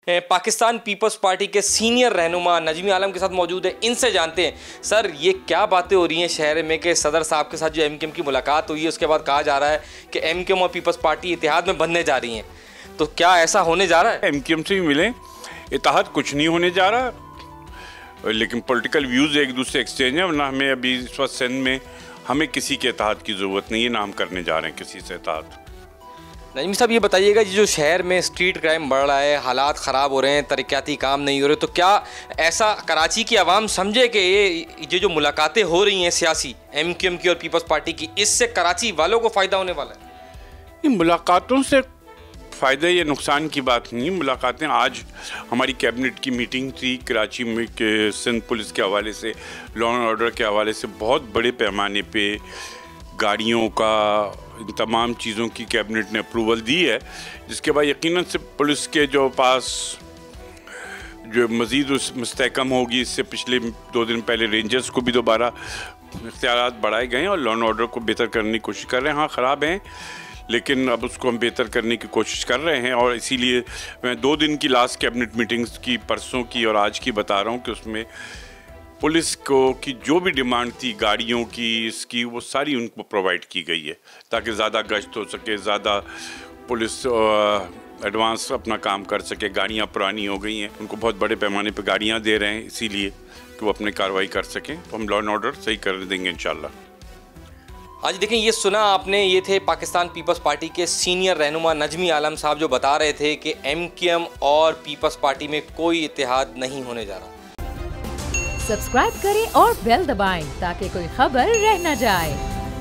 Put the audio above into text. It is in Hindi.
पाकिस्तान पीपल्स पार्टी के सीनियर रहनुमा नजमी आलम के साथ मौजूद है। इनसे जानते हैं सर ये क्या बातें हो रही हैं शहर में कि सदर साहब के साथ जो एमक्यूएम की मुलाकात हुई है उसके बाद कहा जा रहा है कि एमक्यूएम और पीपल्स पार्टी इत्तेहाद में बनने जा रही हैं, तो क्या ऐसा होने जा रहा है? एमक्यूएम से भी मिले, इत्तेहाद कुछ नहीं होने जा रहा, लेकिन पॉलिटिकल व्यूज़ एक दूसरे एक्सचेंज है। वरना हमें अभी इस वक्त सिंध में हमें किसी के इत्तेहाद की ज़रूरत नहीं है, ना हम करने जा रहे हैं किसी से इत्तेहाद। नजमी साहब ये बताइएगा, जो शहर में स्ट्रीट क्राइम बढ़ रहा है, हालात ख़राब हो रहे हैं, तरक्याती काम नहीं हो रहे, तो क्या ऐसा कराची की आवाम समझे कि ये जो मुलाकातें हो रही हैं सियासी एमक्यूएम की और पीपल्स पार्टी की, इससे कराची वालों को फ़ायदा होने वाला है? इन मुलाकातों से फ़ायदा या नुकसान की बात नहीं। मुलाकातें, आज हमारी कैबिनेट की मीटिंग थी कराची में के सिंध पुलिस के हवाले से, लॉ एंड ऑर्डर के हवाले से बहुत बड़े पैमाने पे गाड़ियों का, इन तमाम चीज़ों की कैबिनेट ने अप्रूवल दी है, जिसके बाद यकीनन से पुलिस के जो पास जो मज़ीद उस मुस्तहकम होगी। इससे पिछले 2 दिन पहले रेंजर्स को भी दोबारा इख्तियारात बढ़ाए गए हैं और लॉ एंड ऑर्डर को बेहतर करने की कोशिश कर रहे हैं। हाँ, ख़राब हैं, लेकिन अब उसको हम बेहतर करने की कोशिश कर रहे हैं। और इसीलिए मैं 2 दिन की लास्ट कैबिनेट मीटिंग्स की, परसों की और आज की बता रहा हूँ कि उसमें पुलिस को की जो भी डिमांड थी गाड़ियों की, इसकी, वो सारी उनको प्रोवाइड की गई है ताकि ज़्यादा गश्त हो सके, ज़्यादा पुलिस एडवांस अपना काम कर सके। गाड़ियाँ पुरानी हो गई हैं, उनको बहुत बड़े पैमाने पर गाड़ियाँ दे रहे हैं इसीलिए कि वो अपनी कार्रवाई कर सकें। तो हम लॉ एंड ऑर्डर सही कर देंगे इंशाल्लाह। आज देखें, ये सुना आपने, ये थे पाकिस्तान पीपल्स पार्टी के सीनियर रहनुमा नजमी आलम साहब जो बता रहे थे कि एमक्यूएम और पीपल्स पार्टी में कोई इत्तेहाद नहीं होने जा रहा। सब्सक्राइब करें और बेल दबाएं ताकि कोई खबर रह न जाए।